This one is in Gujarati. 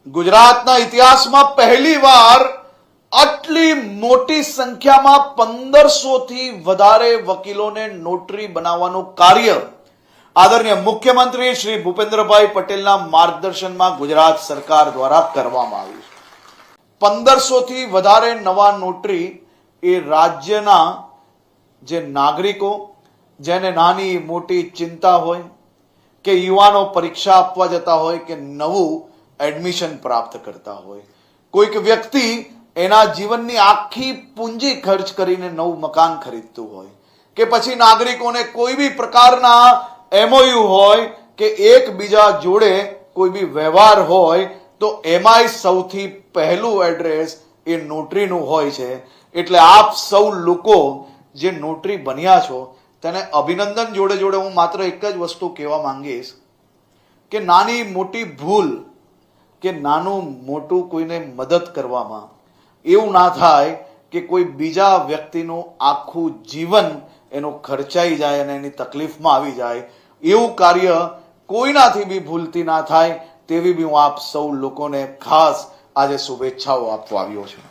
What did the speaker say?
ગુજરાતના ઇતિહાસમાં પહેલીવાર આટલી મોટી સંખ્યામાં 1500 થી વધારે વકીલોને નોટરી બનાવવાનું કાર્ય આદરણીય મુખ્યમંત્રી શ્રી ભૂપેન્દ્રભાઈ પટેલના માર્ગદર્શનમાં ગુજરાત સરકાર દ્વારા કરવામાં આવ્યું છે। 1500 થી વધારે નવા નોટરી એ રાજ્યના જે નાગરિકો જેને નાની મોટી ચિંતા હોય કે યુવાનો પરીક્ષા આપવા જતા હોય કે નવું એડમિશન પ્રાપ્ત કરતા હોય, કોઈક વ્યક્તિ એના જીવનની આખી પૂંજી ખર્ચ કરીને નવું મકાન ખરીદતું હોય કે પછી નાગરિકોને કોઈ બી પ્રકારના એમઓયુ હોય કે એકબીજા જોડે કોઈ બી વ્યવહાર હોય તો એમાંય સૌથી પહેલું એડ્રેસ એ નોટરીનું હોય છે। એટલે આપ સૌ લોકો જે નોટરી બન્યા છો તેને અભિનંદન જોડે જોડે હું માત્ર એક જ વસ્તુ કહેવા માંગીશ કે નાની મોટી ભૂલ કે નાનું મોટું કોઈને મદદ કરવામાં એવું ના થાય કે કોઈ બીજા વ્યક્તિનું આખું જીવન એનું ખર્ચાઈ જાય અને એની તકલીફમાં આવી જાય, એવું કાર્ય કોઈનાથી બી ભૂલથી ના થાય તેવી બી હું આપ સૌ લોકોને ખાસ આજે શુભેચ્છાઓ આપવા આવ્યો છું।